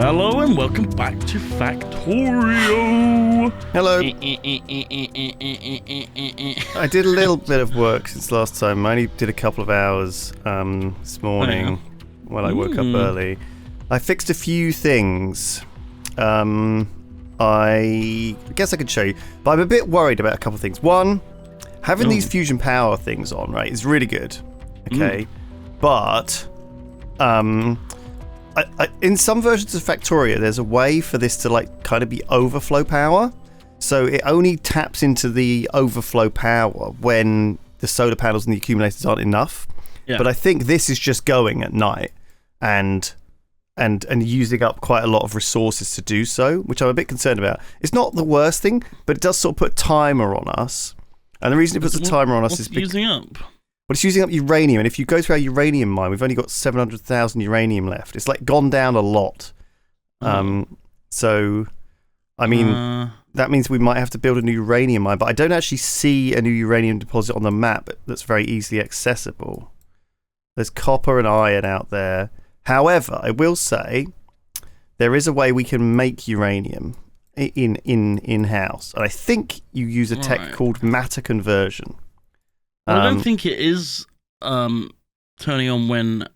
Hello and welcome back to Factorio. Hello. I did a little bit of work since last time. I only did a couple of hours this morning while I woke up early. I fixed a few things. I guess I could show you, but I'm a bit worried about a couple of things. One, having these fusion power things on, right, is really good. Okay, but in some versions of Factorio, there's a way for this to like kind of be overflow power. So it only taps into the overflow power when the solar panels and the accumulators aren't enough. Yeah. But I think this is just going at night and using up quite a lot of resources to do so, which I'm a bit concerned about. It's not the worst thing, but it does sort of put a timer on us. And the reason it puts a timer on us is because using up. Well, it's using up uranium, and if you go through our uranium mine, we've only got 700,000 uranium left. It's like gone down a lot. So, I mean, that means we might have to build a new uranium mine, but I don't actually see a new uranium deposit on the map that's very easily accessible. There's copper and iron out there. However, I will say there is a way we can make uranium in-house, and I think you use a tech called matter conversion. I don't think it is turning on when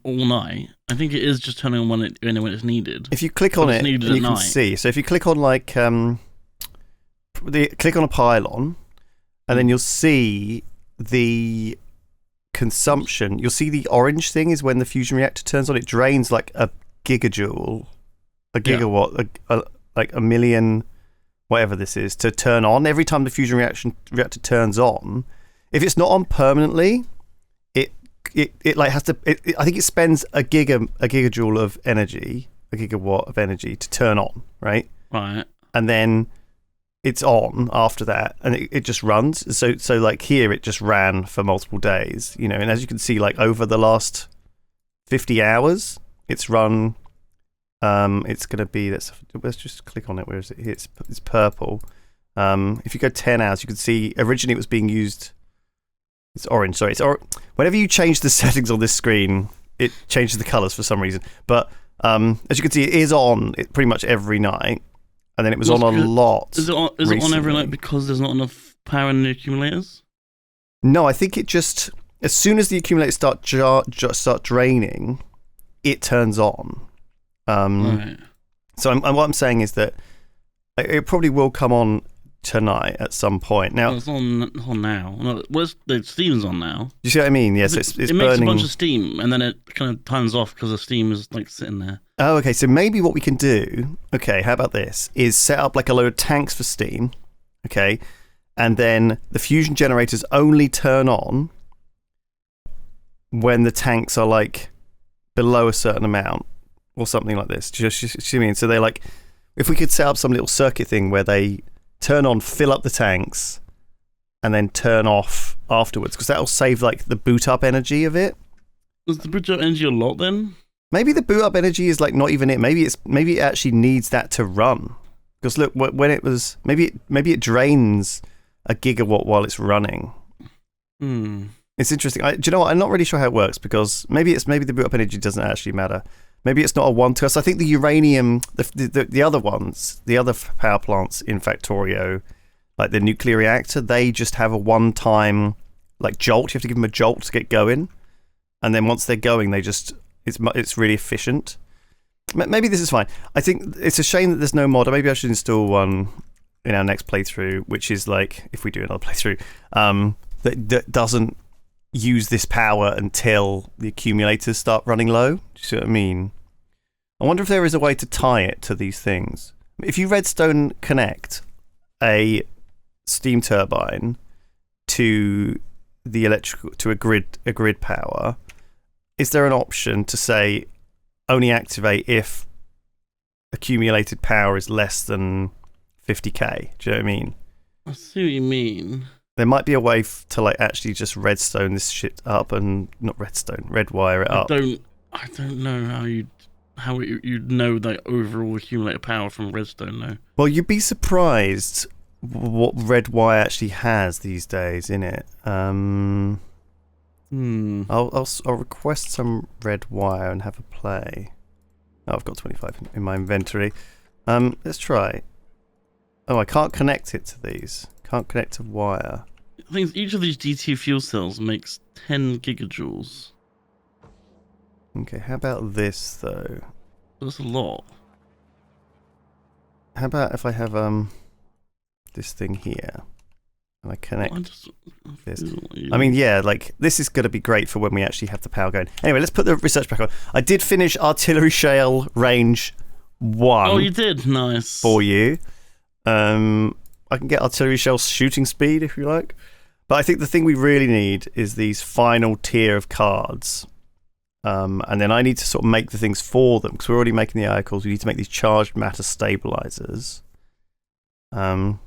all night. I think it is just turning on when it's needed. If you click on it, you can see. So if you click on like click on a pylon, and then you'll see the consumption. You'll see the orange thing is when the fusion reactor turns on. It drains like a gigajoule, a gigawatt, like a million, whatever this is, to turn on every time the fusion reactor turns on. If it's not on permanently, it like has to. I think it spends a gigajoule of energy, a gigawatt of energy to turn on, right? Right. And then it's on after that, and it just runs. So like here, it just ran for multiple days, you know. And as you can see, like over the last 50 hours, it's run. It's gonna be let's just click on it. Where is it? Here, it's purple. If you go 10 hours, you can see originally it was being used. It's orange, sorry. Whenever you change the settings on this screen, it changes the colours for some reason. But as you can see, it is on pretty much every night, and then it was on a lot. Is it on every night because there's not enough power in the accumulators? No, I think it just as soon as the accumulators start draining, it turns on. Right. So what I'm saying is that it probably will come on tonight at some point. Now it's on now. No, the steam's on now. You see what I mean? Yes, it's it burning. Makes a bunch of steam, and then it kind of turns off because the steam is like sitting there. Oh, okay. So maybe what we can do, okay, how about this, is set up like a load of tanks for steam, okay, and then the fusion generators only turn on when the tanks are like below a certain amount or something like this. Do you see what I mean? So they like, if we could set up some little circuit thing where they turn on, fill up the tanks, and then turn off afterwards, because that'll save like the boot up energy of it. Does the boot up energy a lot then? Maybe the boot up energy is like not even it. Maybe it actually needs that to run. Because look, when it was maybe it drains a gigawatt while it's running. It's interesting. Do you know what? I'm not really sure how it works, because maybe the boot up energy doesn't actually matter. Maybe it's not a one to us. I think the uranium, the other ones, the other power plants in Factorio, like the nuclear reactor, they just have a one-time like jolt. You have to give them a jolt to get going, and then once they're going, it's really efficient. Maybe this is fine. I think it's a shame that there's no mod. Or maybe I should install one in our next playthrough, which is like if we do another playthrough, that doesn't use this power until the accumulators start running low. Do you see what I mean? I wonder if there is a way to tie it to these things. If you redstone connect a steam turbine to the electrical to a grid power, is there an option to say only activate if accumulated power is less than 50k? Do you know what I mean? I see what you mean. There might be a way to like actually just redstone this shit up, and not redwire it up. I don't know how you know the overall accumulated power from redstone though. Well, you'd be surprised what redwire actually has these days in it. I'll request some redwire and have a play. Oh, I've got 25 in my inventory. Let's try. Oh, I can't connect it to these. Can't connect to wire. I think each of these GT fuel cells makes 10 gigajoules. Okay, how about this though? That's a lot. How about if I have this thing here and I connect this? I mean, yeah, like this is going to be great for when we actually have the power going. Anyway, let's put the research back on. I did finish Artillery Shale Range 1. Oh, you did? Nice. For you. I can get Artillery Shell shooting speed if you like. But I think the thing we really need is these final tier of cards. And then I need to sort of make the things for them because we're already making the icons. We need to make these charged matter stabilizers. So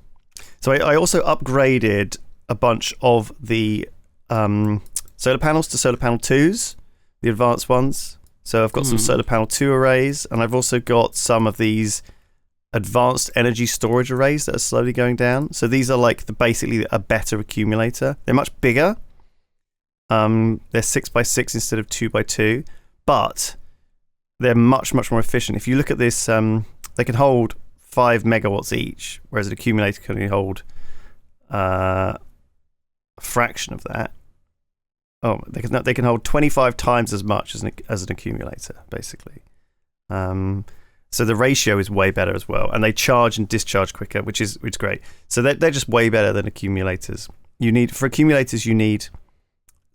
I also upgraded a bunch of the solar panels to solar panel 2s, the advanced ones. So I've got some solar panel 2 arrays, and I've also got some of these advanced energy storage arrays that are slowly going down. So these are like basically a better accumulator. They're much bigger. They're 6x6 instead of 2x2, but they're much more efficient. If you look at this, they can hold 5 megawatts each, whereas an accumulator can only hold a fraction of that. Oh, they can hold 25 times as much as an accumulator, basically. So the ratio is way better as well, and they charge and discharge quicker, which is great. So they're just way better than accumulators. For accumulators, you need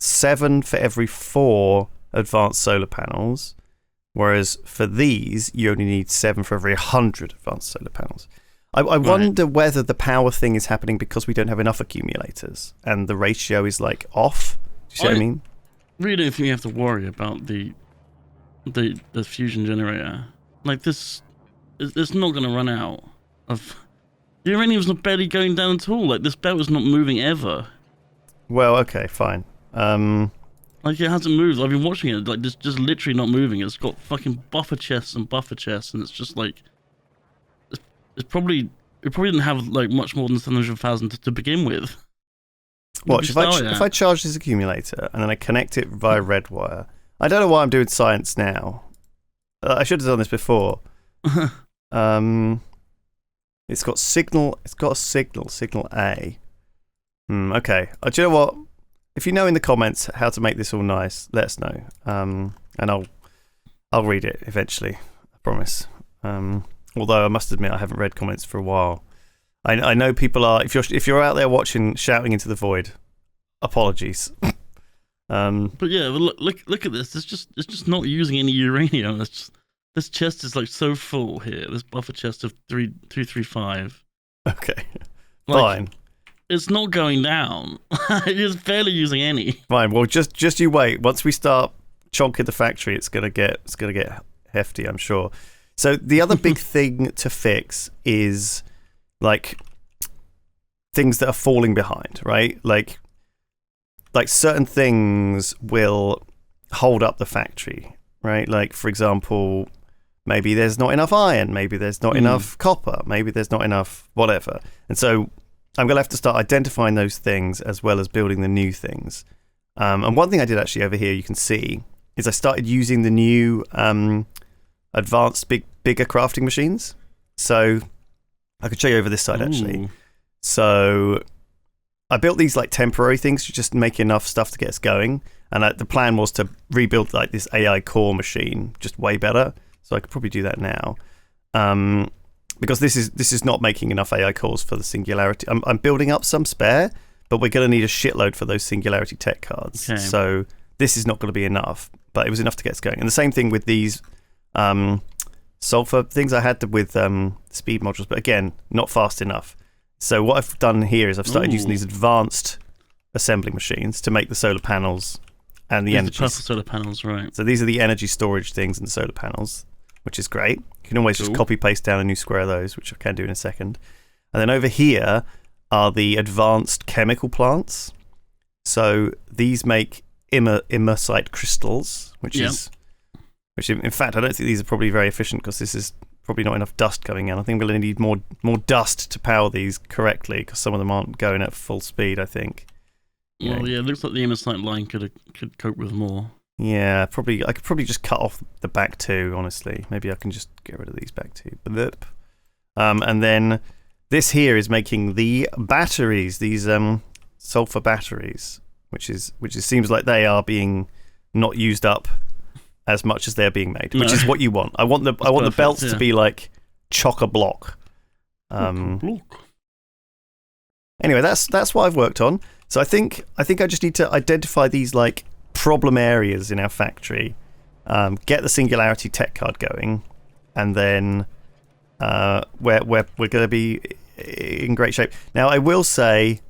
7 for every 4 advanced solar panels, whereas for these, you only need 7 for every 100 advanced solar panels. I wonder whether the power thing is happening because we don't have enough accumulators, and the ratio is like off. Do you see what I mean? Really don't think you have to worry about the fusion generator. Like this, it's not going to run out of. The uranium's not barely going down at all. Like this belt is not moving ever. Well, okay, fine. Like it hasn't moved. I've been watching it. Like just literally not moving. It's got fucking buffer chests, and it's just like it probably didn't have like much more than 700,000 to begin with. Watch, if I charge this accumulator and then I connect it via red wire. I don't know why I'm doing science now. I should have done this before. It's got signal. It's got a signal A. Okay. Do you know what? If you know in the comments how to make this all nice, let us know. And I'll read it eventually. I promise. Although I must admit I haven't read comments for a while. I know people are. If you're out there watching, shouting into the void, apologies. But yeah, look at this. It's just not using any uranium. This chest is like so full here. This buffer chest of 235. Okay, fine. It's not going down. It's barely using any. Fine. Well, just you wait. Once we start chonking the factory, it's gonna get hefty, I'm sure. So the other big thing to fix is like things that are falling behind, right? Like certain things will hold up the factory, right? Like for example, maybe there's not enough iron, maybe there's not enough copper, maybe there's not enough whatever. And so I'm going to have to start identifying those things as well as building the new things. And one thing I did actually over here, you can see, is I started using the new advanced bigger crafting machines. So I could show you over this side actually. So I built these like temporary things to just make enough stuff to get us going. And the plan was to rebuild like this AI core machine just way better. So I could probably do that now. Because this is not making enough AI cores for the Singularity. I'm building up some spare, but we're going to need a shitload for those Singularity tech cards. Okay. So this is not going to be enough, but it was enough to get us going. And the same thing with these sulfur things I had with speed modules, but again, not fast enough. So what I've done here is I've started using these advanced assembly machines to make the solar panels and the energy. Purple solar panels, right? So these are the energy storage things in the solar panels, which is great. You can always just copy paste down a new square of those, which I can do in a second. And then over here are the advanced chemical plants. So these make immersite crystals, which in fact I don't think these are probably very efficient because this is probably not enough dust going in. I think we're going to need more dust to power these correctly because some of them aren't going at full speed, I think. Well, yeah, it looks like the immersite line could cope with more. Yeah, probably. I could probably just cut off the back two. Honestly, maybe I can just get rid of these back two. And then this here is making the batteries. These sulfur batteries, which seems like they are being not used up as much as they're being made, which is what you want. I want the belts to be like chock-a-block. Anyway, that's what I've worked on. So I think I just need to identify these like problem areas in our factory, get the singularity tech card going, and then we're going to be in great shape. Now I will say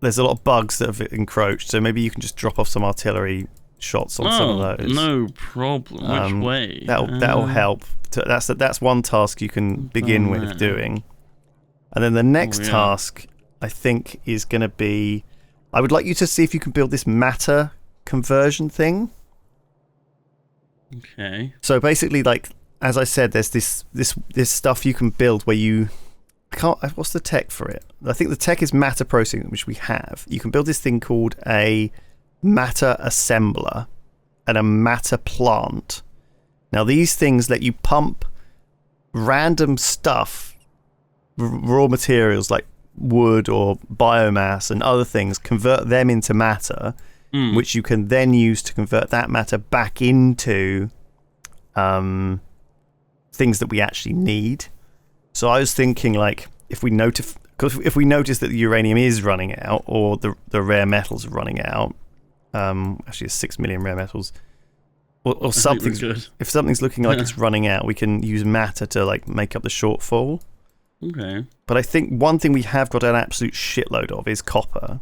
there's a lot of bugs that have encroached, so maybe you can just drop off some artillery shots on some of those. No problem. Which way? That'll help. That's one task you can begin with doing, and then the next task I think is going to be, I would like you to see if you can build this matter conversion thing. Okay. So basically, like as I said, there's this stuff you can build where you can't. What's the tech for it? I think the tech is matter processing, which we have. You can build this thing called a matter assembler and a matter plant. Now these things let you pump random stuff, raw materials like wood or biomass and other things, convert them into matter, which you can then use to convert that matter back into things that we actually need. So I was thinking, like, if we notice that the uranium is running out, or the rare metals are running out, actually it's 6 million rare metals, or something. If something's looking like it's running out, we can use matter to like make up the shortfall. Okay. But I think one thing we have got an absolute shitload of is copper.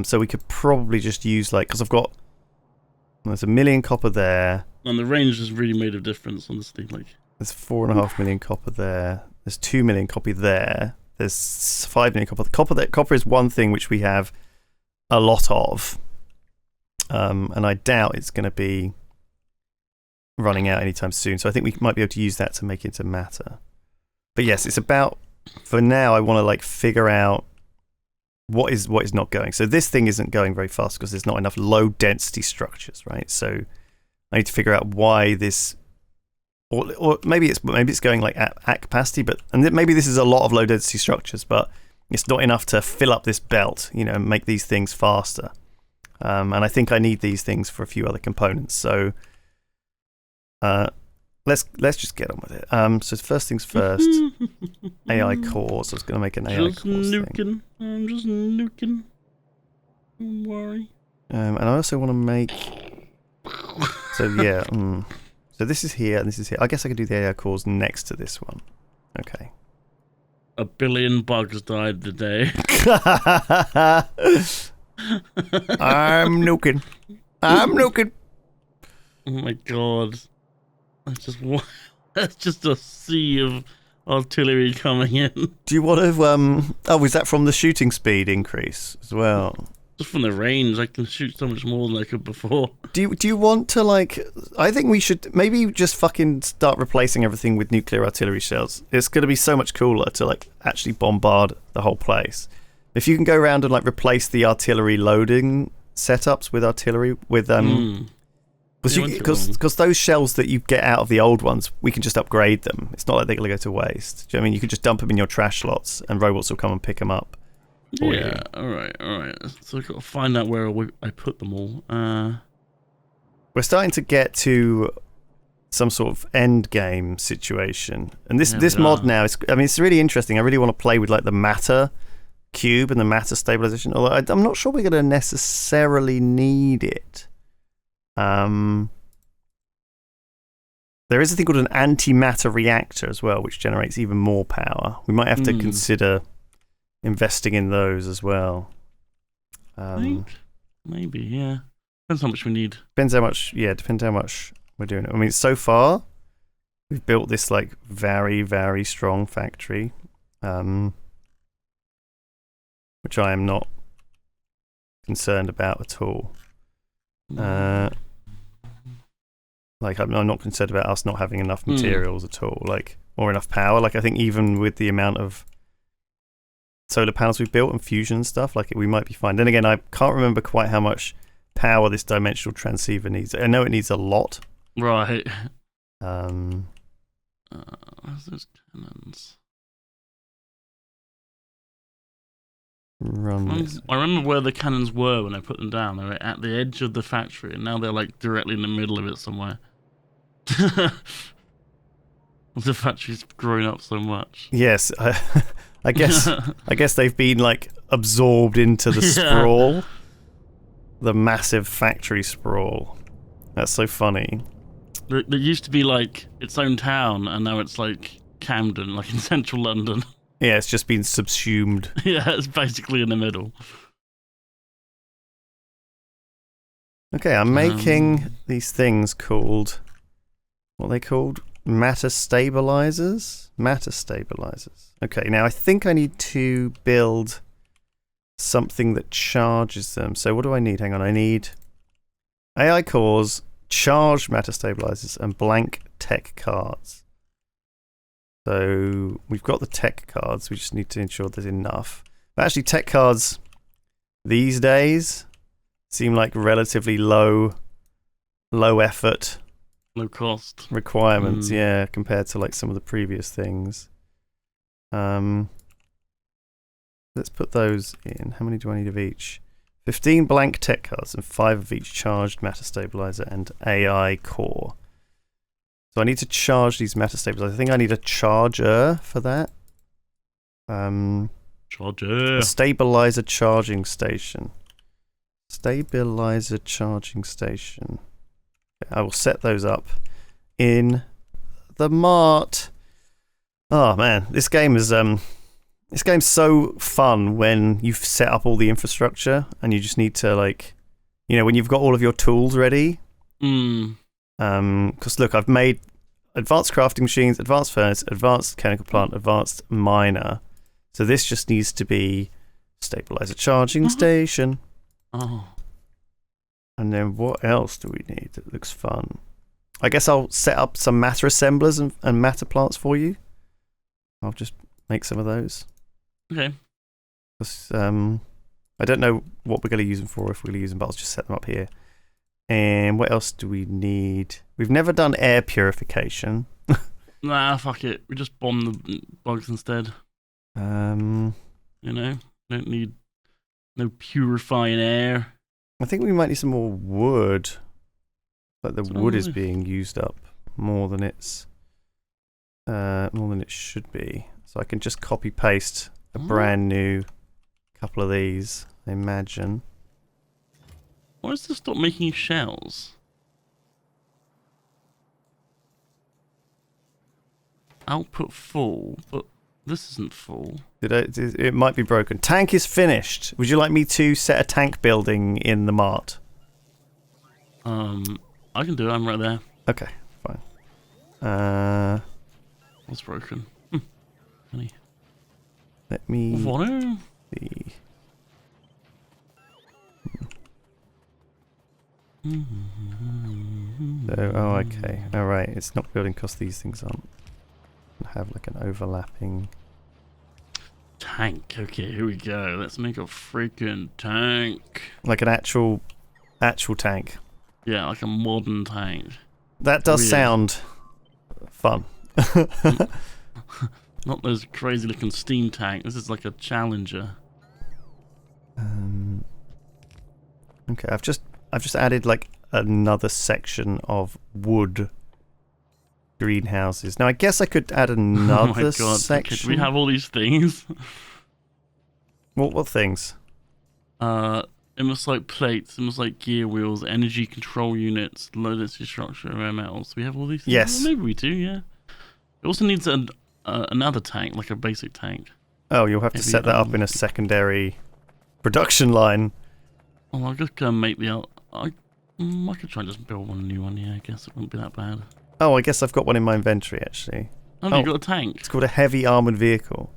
So we could probably just use because there's 1 million copper there. And the range has really made a difference, honestly. There's 4.5 million copper there. There's 2 million copper there. There's 5 million copper. Copper is one thing which we have a lot of. And I doubt it's going to be running out anytime soon. So I think we might be able to use that to make it into matter. But yes, it's about, for now, I want to figure out what is not going. So this thing isn't going very fast because there's not enough low density structures, right? So I need to figure out why this, or maybe it's going at capacity, and maybe this is a lot of low density structures, but it's not enough to fill up this belt, and make these things faster. And I think I need these things for a few other components. So let's just get on with it. So first things first, AI cores. I was going to make an AI cores thing. I'm just nuking. Don't worry. And I also want to make. So yeah. So this is here and this is here. I guess I could do the AI cores next to this one. Okay. 1 billion bugs died today. I'm nuking. Oh my god. That's just a sea of artillery coming in. Do you want to is that from the shooting speed increase as well? Just from the range, I can shoot so much more than I could before. Do you want to I think we should maybe just fucking start replacing everything with nuclear artillery shells. It's going to be so much cooler to actually bombard the whole place. If you can go around and replace the artillery loading setups with artillery with because those shells that you get out of the old ones, we can just upgrade them. It's not like they're going to go to waste. Do you know what I mean? You can just dump them in your trash slots and robots will come and pick them up. Yeah, alright. So I've got to find out where I put them all. We're starting to get to some sort of end game situation. And this mod now, it's really interesting. I really want to play with the matter cube and the matter stabilization. Although I'm not sure we're going to necessarily need it. There is a thing called an antimatter reactor as well, which generates even more power. We might have to consider investing in those as well. Maybe, yeah. Depends how much we need. Depends how much we're doing it. I mean, so far, we've built this very, very strong factory, which I am not concerned about at all. I'm not concerned about us not having enough materials at all, or enough power. I think even with the amount of solar panels we've built and fusion and stuff, we might be fine. Then again, I can't remember quite how much power this dimensional transceiver needs. I know it needs a lot. Right. Um, Where's those cannons? Run this. I remember where the cannons were when I put them down. They were at the edge of the factory, and now they're like directly in the middle of it somewhere. The factory's grown up so much. Yes, I guess they've been like absorbed into the sprawl, the massive factory sprawl. That's so funny. There used to be like its own town, and now it's like Camden, like in central London. Yeah, it's just been subsumed. Yeah, it's basically in the middle. Okay, I'm making these things called, what are they called? Matter stabilizers? Matter stabilizers. Okay, now I think I need to build something that charges them. So what do I need? Hang on, I need AI cores, charged matter stabilizers, and blank tech cards. So we've got the tech cards, we just need to ensure there's enough. But actually tech cards these days seem like relatively low effort, low cost requirements, yeah, compared to like some of the previous things. Let's put those in. How many do I need of each? 15 blank tech cards and 5 of each charged matter stabilizer and AI core. So I need to charge these matter stabilizers. I think I need a charger for that. Charger. A stabilizer charging station. Stabilizer charging station. Okay, I will set those up in the mart. Oh man, this game is this game's so fun when you've set up all the infrastructure and you just need to like, you know, when you've got all of your tools ready. Because look, I've made advanced crafting machines, advanced furnace, advanced chemical plant, advanced miner. So this just needs to be stabilizer charging station. Oh. And then what else do we need that looks fun? I guess I'll set up some matter assemblers and matter plants for you. I'll just make some of those. Okay. Because, I don't know what we're going to use them for, if we're going to use them, but I'll just set them up here. And what else do we need? We've never done air purification. Nah, fuck it. We just bomb the bugs instead. You know? Don't need no purifying air. I think we might need some more wood. Like the wood is being used up more than it should be. So I can just copy paste a brand new couple of these, I imagine. Why does this stop making shells? Output full, but this isn't full. It might be broken. Tank is finished. Would you like me to set a tank building in the mart? I can do it. I'm right there. Okay, fine. What's broken? Funny. Let me see. So, oh, okay. Alright, it's not building because these things aren't. Have like an overlapping tank. Okay, here we go. Let's make a freaking tank. Like an actual tank. Yeah, like a modern tank. That does sound fun. Not those crazy looking steam tank. This is like a Challenger. Okay, I've just added like another section of wood greenhouses. Now I guess I could add another oh my God. section. Okay, do we have all these things? What things? Almost like plates, almost like gear wheels, energy control units, low density structure, metals. Do we have all these things? Yes. Well, maybe we do, yeah. It also needs another tank, like a basic tank. Oh, you'll have to set that up in a secondary production line. Oh, I'll just go and make the... I could try and just build one new one, yeah, I guess it wouldn't be that bad. Oh, I guess I've got one in my inventory, actually. Oh, you got a tank? It's called a heavy armoured vehicle.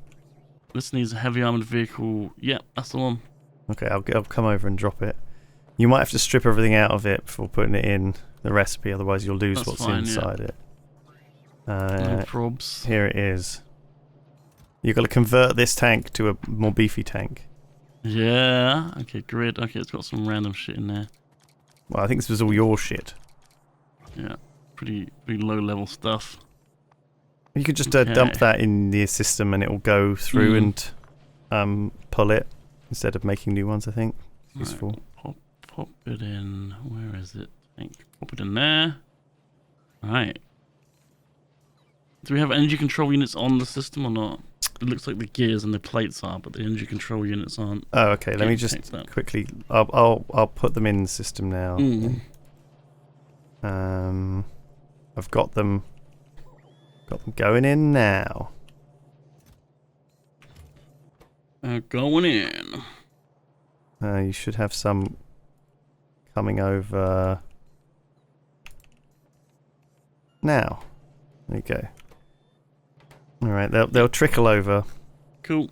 This needs a heavy armoured vehicle. Yep, that's the one. Okay, I'll come over and drop it. You might have to strip everything out of it before putting it in the recipe, otherwise you'll lose what's inside it. No probs. Here it is. You've got to convert this tank to a more beefy tank. Yeah. Okay, grid. Okay, it's got some random shit in there. Well, I think this was all your shit. Yeah, pretty low level stuff. You could just dump that in the system and it will go through and pull it instead of making new ones, I think. Useful. Right, pop it in. Where is it? I think pop it in there. Right. Do we have energy control units on the system or not? It looks like the gears and the plates are, but the energy control units aren't. Oh, okay. Let me just quickly. I'll put them in the system now. I've got them. Got them going in now. Going in. You should have some coming over now. There you go. All right, they'll trickle over. Cool.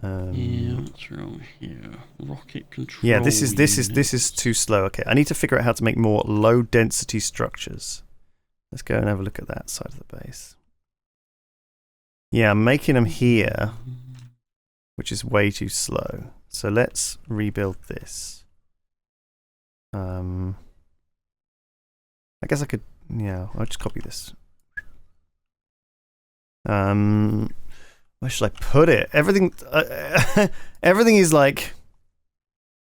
Yeah, what's wrong here? Rocket control. Yeah, this is too slow. Okay, I need to figure out how to make more low density structures. Let's go and have a look at that side of the base. Yeah, I'm making them here, which is way too slow. So let's rebuild this. I guess I could. Yeah, I'll just copy this. Where should I put it? Everything is like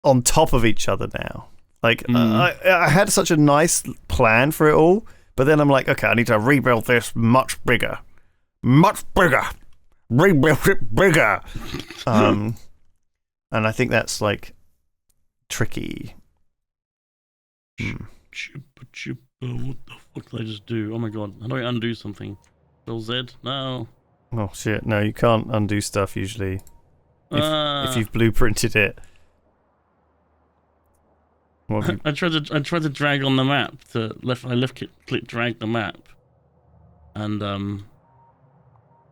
on top of each other now. Like I had such a nice plan for it all, but then I'm like, okay, I need to rebuild this much bigger, rebuild it bigger. And I think that's like tricky. What the fuck did I just do? Oh my god, how do I undo something? Control Z? No. Oh shit, no, you can't undo stuff usually. If you've blueprinted it. I tried to drag on the map I left click drag the map. And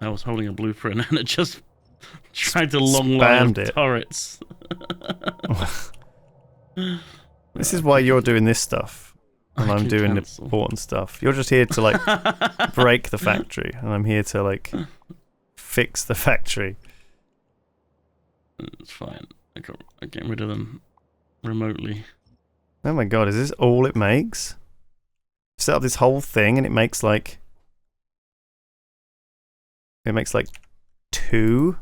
I was holding a blueprint and it just dragged a long line of turrets. This is why you're doing this stuff. And I'm doing the important stuff. You're just here to like break the factory, and I'm here to like fix the factory. It's fine. I get rid of them remotely. Oh my god, is this all it makes? Set up this whole thing and it makes like 2.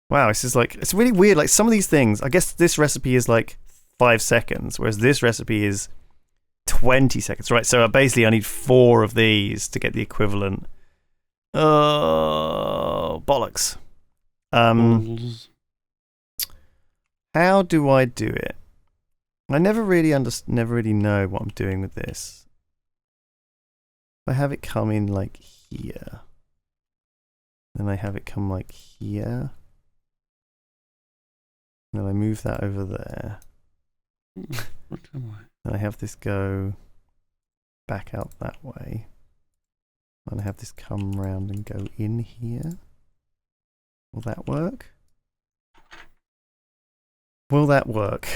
Wow, this is like, it's really weird. Like some of these things, I guess this recipe is like 5 seconds, whereas this recipe is 20 seconds, right? So basically I need 4 of these to get the equivalent. Bollocks. How do I do it? I never really know what I'm doing with this. If I have it come in like here, then I have it come like here, and then I move that over there. What am I? And I have this go back out that way. And I have this come round and go in here. Will that work? Will that work?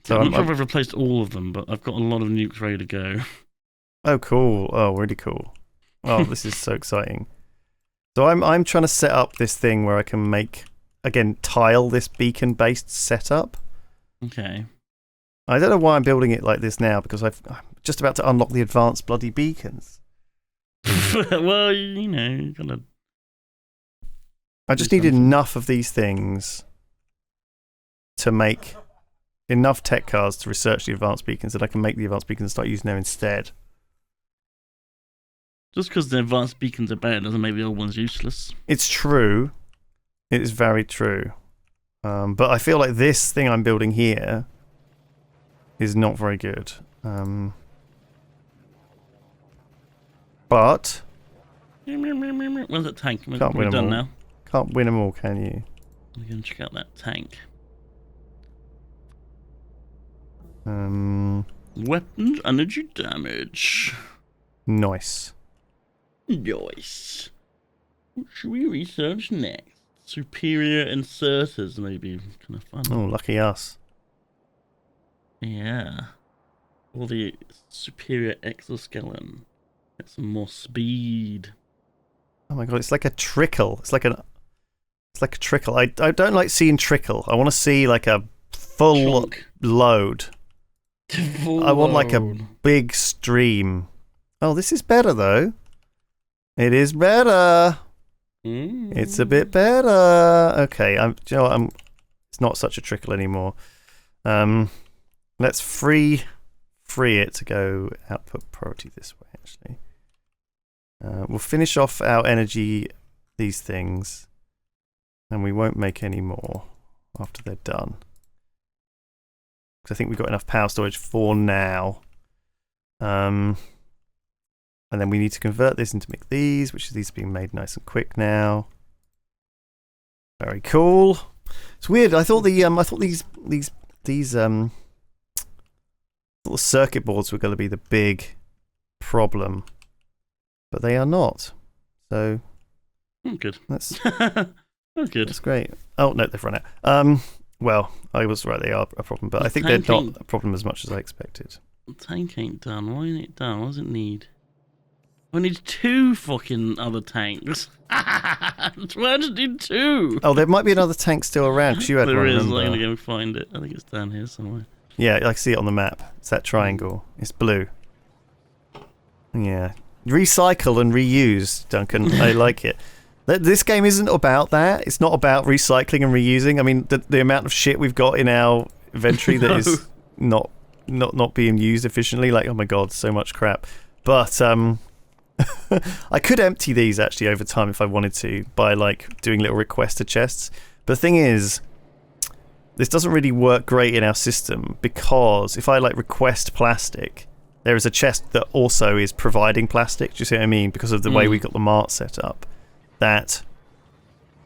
So I'm not sure if I've replaced all of them, but I've got a lot of nukes ready to go. Oh, cool. Oh, really cool. Oh, this is so exciting. So I'm trying to set up this thing where I can make, again, tile this beacon-based setup. Okay. I don't know why I'm building it like this now, because I'm just about to unlock the advanced bloody beacons. Well, you know, you gotta... I just need enough of these things to make enough tech cards to research the advanced beacons that I can make the advanced beacons and start using them instead. Just because the advanced beacons are bad doesn't make the old ones useless. It's true. It is very true. But I feel like this thing I'm building here is not very good. But... Where's that tank? Can't win them all. Now? Can't win them all, can you? We're going to check out that tank. Weapons, energy damage. Nice. Nice. What should we research next? Superior inserters, maybe. Kind of fun. Oh, lucky us. Yeah. Or the superior exoskeleton. Get some more speed. Oh my god, it's like a trickle. It's like It's like a trickle. I don't like seeing trickle. I want to see like a full Chunk. load. I want like a big stream. Oh, this is better though. It is better. It's a bit better. Okay, do you know what? It's not such a trickle anymore. Let's free it to go output priority this way. Actually, we'll finish off our energy, these things, and we won't make any more after they're done. Because I think we've got enough power storage for now. And then we need to convert this into make these, which is these being made nice and quick now. Very cool. It's weird. I thought these little circuit boards were going to be the big problem, but they are not. So good. That's good. That's great. Oh no, they've run out. Well, I was right. They are a problem, but I think they're not a problem as much as I expected. The tank ain't done. Why ain't it done? What does it need? I need 2 fucking other tanks. Why just need 2? Oh, there might be another tank still around because you had there one. There is. Remember? I'm gonna go find it. I think it's down here somewhere. Yeah, I see it on the map. It's that triangle. It's blue. Yeah. Recycle and reuse, Duncan. I like it. This game isn't about that. It's not about recycling and reusing. I mean, the amount of shit we've got in our inventory that is not being used efficiently. Like, oh my god, so much crap. But I could empty these actually over time if I wanted to by like doing little requester chests. But the thing is, this doesn't really work great in our system because if I like request plastic, there is a chest that also is providing plastic. Do you see what I mean? Because of the way we got the mart set up, that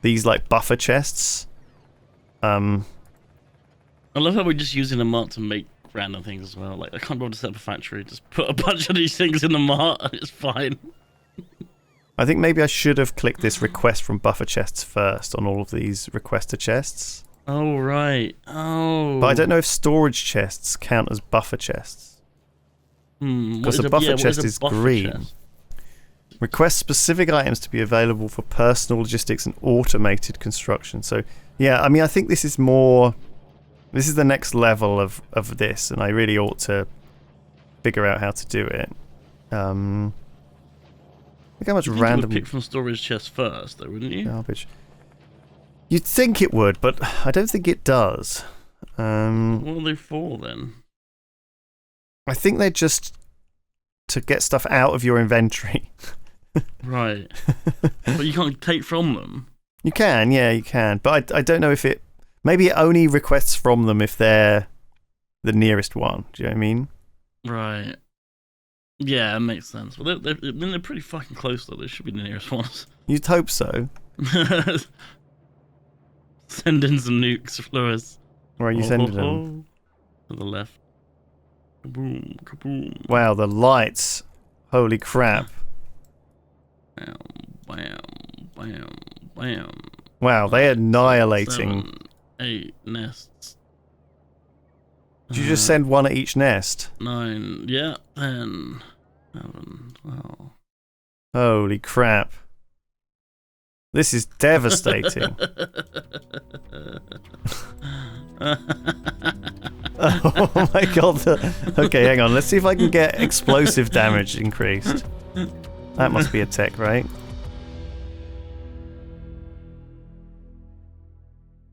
these like buffer chests. I love how we're just using the mart to make random things as well. Like I can't bother to set up a factory. Just put a bunch of these things in the mart and it's fine. I think maybe I should have clicked this request from buffer chests first on all of these requester chests. Oh right. Oh. But I don't know if storage chests count as buffer chests. Because a buffer chest is green. Chest? Request specific items to be available for personal logistics and automated construction. So yeah, I mean I think this is more. This is the next level of this, and I really ought to figure out how to do it. Look how much random. You would pick from storage chests first, though, wouldn't you? Garbage. You'd think it would, but I don't think it does. What are they for then? I think they're just to get stuff out of your inventory. Right. But you can't take from them. You can, yeah, you can. But I don't know if it. Maybe it only requests from them if they're the nearest one. Do you know what I mean? Right. Yeah, that makes sense. Well, they're pretty fucking close, though. They should be the nearest ones. You'd hope so. Send in some nukes, Flores. Where are you sending them? To the left. Kaboom, kaboom. Wow, the lights. Holy crap. Bam, bam, bam, bam. Wow, they're annihilating. 7, 8 nests. Did you just send one at each nest? 9, yeah, 10, 11, 12. Holy crap. This is devastating. Oh my god. Okay, hang on. Let's see if I can get explosive damage increased. That must be a tech, right?